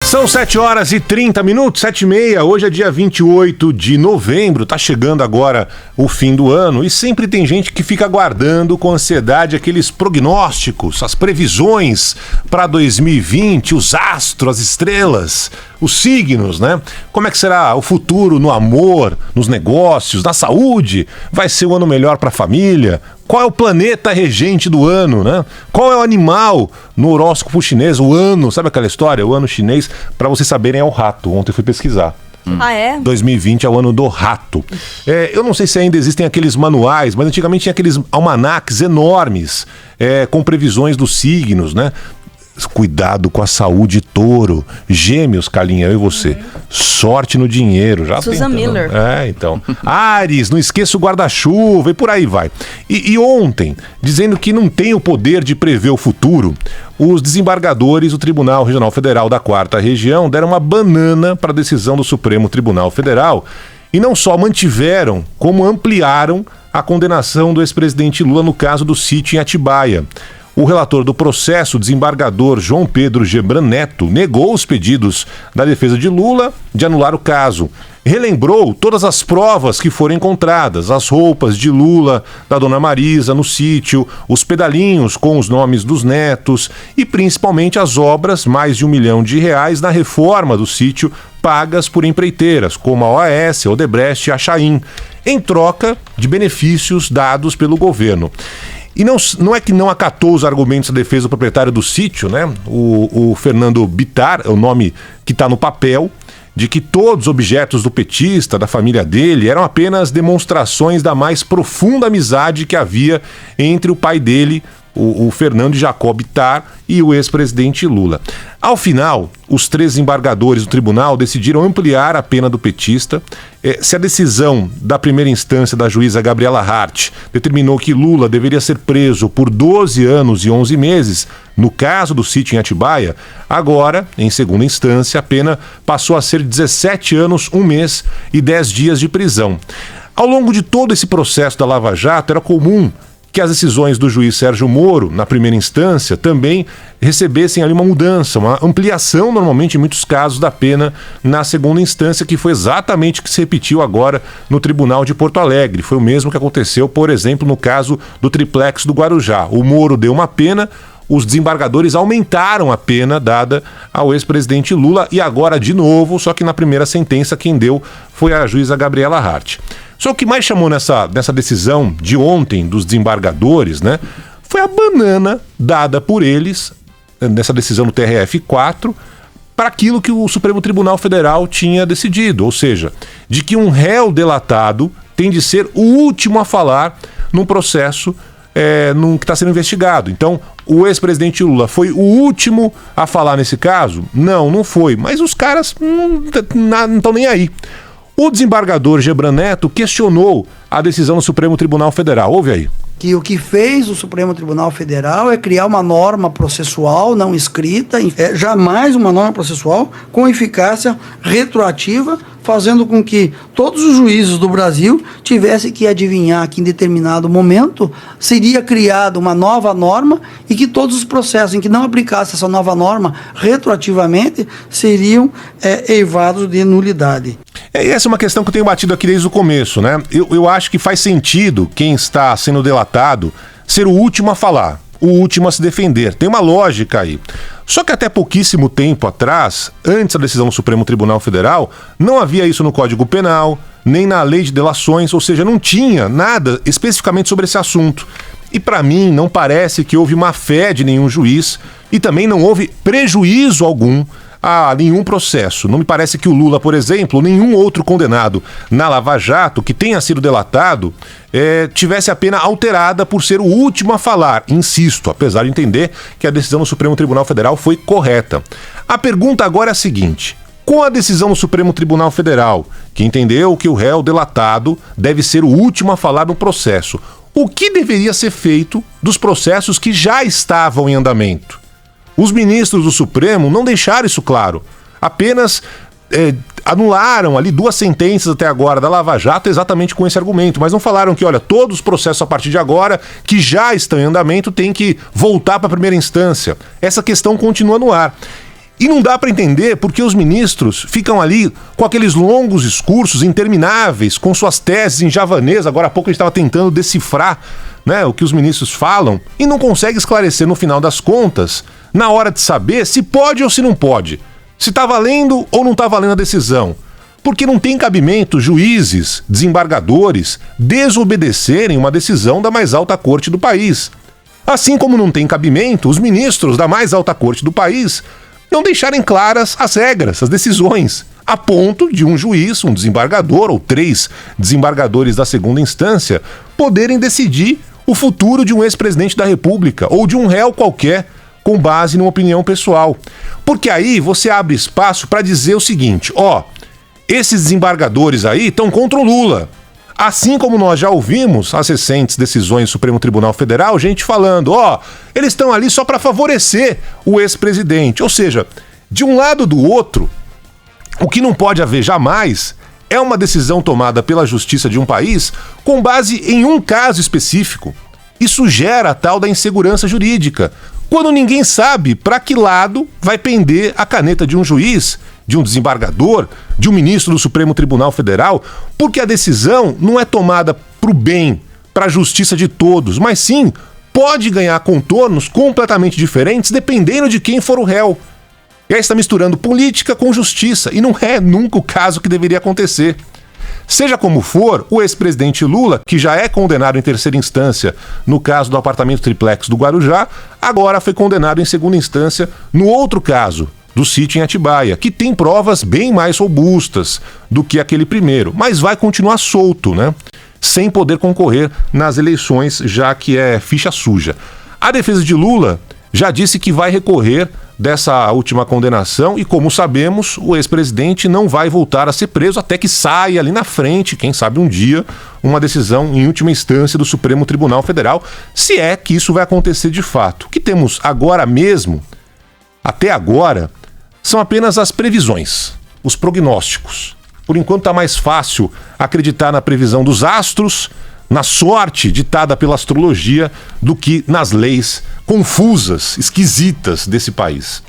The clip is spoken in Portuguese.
São 7h30, 7h30, hoje é dia 28 de novembro, tá chegando agora o fim do ano e sempre tem gente que fica aguardando com ansiedade aqueles prognósticos, as previsões para 2020, os astros, as estrelas, os signos, né? Como é que será o futuro no amor, nos negócios, na saúde? Vai ser um ano melhor para a família? Qual é o planeta regente do ano, né? Qual é o animal no horóscopo chinês? O ano, sabe aquela história? O ano chinês, para vocês saberem, é o rato. Ontem eu fui pesquisar. Ah, é? 2020 é o ano do rato. Eu não sei se ainda existem aqueles manuais, mas antigamente tinha aqueles almanaques enormes, com previsões dos signos, né? Cuidado com a saúde, touro. Gêmeos, Carlinha, eu e você. Sorte no dinheiro. Já Susan Miller. Então. Áries, não esqueça o guarda-chuva e por aí vai. E ontem, dizendo que não tem o poder de prever o futuro, os desembargadores do Tribunal Regional Federal da 4ª Região deram uma banana para a decisão do Supremo Tribunal Federal e não só mantiveram, como ampliaram a condenação do ex-presidente Lula no caso do sítio em Atibaia. O relator do processo, o desembargador João Pedro Gebran Neto, negou os pedidos da defesa de Lula de anular o caso. Relembrou todas as provas que foram encontradas, as roupas de Lula, da dona Marisa no sítio, os pedalinhos com os nomes dos netos e principalmente as obras, mais de R$1 milhão na reforma do sítio, pagas por empreiteiras, como a OAS, a Odebrecht e a Chain, em troca de benefícios dados pelo governo. E não é que não acatou os argumentos da defesa do proprietário do sítio, né? O Fernando Bittar, é o nome que está no papel, de que todos os objetos do petista, da família dele, eram apenas demonstrações da mais profunda amizade que havia entre o pai dele, o Fernando Jacob Bittar, e o ex-presidente Lula. Ao final, os 3 desembargadores do tribunal decidiram ampliar a pena do petista. Se a decisão da primeira instância da juíza Gabriela Hart determinou que Lula deveria ser preso por 12 anos e 11 meses, no caso do sítio em Atibaia, agora, em segunda instância, a pena passou a ser 17 anos, 1 mês e 10 dias de prisão. Ao longo de todo esse processo da Lava Jato, era comum que as decisões do juiz Sérgio Moro, na primeira instância, também recebessem ali uma mudança, uma ampliação, normalmente, em muitos casos, da pena na segunda instância, que foi exatamente o que se repetiu agora no Tribunal de Porto Alegre. Foi o mesmo que aconteceu, por exemplo, no caso do triplex do Guarujá. O Moro deu uma pena, os desembargadores aumentaram a pena dada ao ex-presidente Lula e agora de novo, só que na primeira sentença quem deu foi a juíza Gabriela Hart. Só o que mais chamou nessa decisão de ontem dos desembargadores, né, foi a banana dada por eles, nessa decisão do TRF4, para aquilo que o Supremo Tribunal Federal tinha decidido, ou seja, de que um réu delatado tem de ser o último a falar num processo que está sendo investigado. Então, o ex-presidente Lula foi o último a falar nesse caso? Não foi, mas os caras não estão nem aí. O desembargador Gebran Neto questionou a decisão do Supremo Tribunal Federal. Ouve aí. Que o que fez o Supremo Tribunal Federal é criar uma norma processual não escrita, jamais uma norma processual com eficácia retroativa, fazendo com que todos os juízes do Brasil tivessem que adivinhar que em determinado momento seria criada uma nova norma e que todos os processos em que não aplicasse essa nova norma retroativamente seriam eivados de nulidade. Essa é uma questão que eu tenho batido aqui desde o começo, né? Eu acho que faz sentido quem está sendo delatado ser o último a falar, o último a se defender. Tem uma lógica aí. Só que até pouquíssimo tempo atrás, antes da decisão do Supremo Tribunal Federal, não havia isso no Código Penal, nem na Lei de Delações, ou seja, não tinha nada especificamente sobre esse assunto. E para mim não parece que houve má fé de nenhum juiz e também não houve prejuízo algum a nenhum processo. Não me parece que o Lula, por exemplo, ou nenhum outro condenado na Lava Jato que tenha sido delatado tivesse a pena alterada por ser o último a falar. Insisto, apesar de entender que a decisão do Supremo Tribunal Federal foi correta. A pergunta agora é a seguinte: com a decisão do Supremo Tribunal Federal, que entendeu que o réu delatado deve ser o último a falar no processo, o que deveria ser feito dos processos que já estavam em andamento? Os ministros do Supremo não deixaram isso claro, apenas anularam ali 2 sentenças até agora da Lava Jato exatamente com esse argumento, mas não falaram que, olha, todos os processos a partir de agora que já estão em andamento têm que voltar para a primeira instância. Essa questão continua no ar. E não dá para entender porque os ministros ficam ali com aqueles longos discursos intermináveis, com suas teses em javanês. Agora há pouco a gente estava tentando decifrar, né, o que os ministros falam e não consegue esclarecer no final das contas, na hora de saber se pode ou se não pode, se está valendo ou não está valendo a decisão. Porque não tem cabimento juízes, desembargadores desobedecerem uma decisão da mais alta corte do país. Assim como não tem cabimento os ministros da mais alta corte do país não deixarem claras as regras, as decisões, a ponto de um juiz, um desembargador ou 3 desembargadores da segunda instância poderem decidir o futuro de um ex-presidente da República ou de um réu qualquer com base numa opinião pessoal. Porque aí você abre espaço para dizer o seguinte, esses desembargadores aí estão contra o Lula. Assim como nós já ouvimos as recentes decisões do Supremo Tribunal Federal, gente falando, eles estão ali só para favorecer o ex-presidente. Ou seja, de um lado ou do outro, o que não pode haver jamais é uma decisão tomada pela justiça de um país com base em um caso específico. Isso gera a tal da insegurança jurídica, quando ninguém sabe para que lado vai pender a caneta de um juiz, de um desembargador, de um ministro do Supremo Tribunal Federal, porque a decisão não é tomada para o bem, para a justiça de todos, mas sim pode ganhar contornos completamente diferentes dependendo de quem for o réu. E aí está misturando política com justiça, e não é nunca o caso que deveria acontecer. Seja como for, o ex-presidente Lula, que já é condenado em terceira instância no caso do apartamento triplex do Guarujá, agora foi condenado em segunda instância no outro caso, do sítio em Atibaia, que tem provas bem mais robustas do que aquele primeiro, mas vai continuar solto, né? Sem poder concorrer nas eleições, já que é ficha suja. A defesa de Lula já disse que vai recorrer dessa última condenação e, como sabemos, o ex-presidente não vai voltar a ser preso até que saia ali na frente, quem sabe um dia, uma decisão em última instância do Supremo Tribunal Federal, se é que isso vai acontecer de fato. O que temos agora mesmo, até agora, são apenas as previsões, os prognósticos. Por enquanto está mais fácil acreditar na previsão dos astros, na sorte ditada pela astrologia, do que nas leis confusas, esquisitas desse país.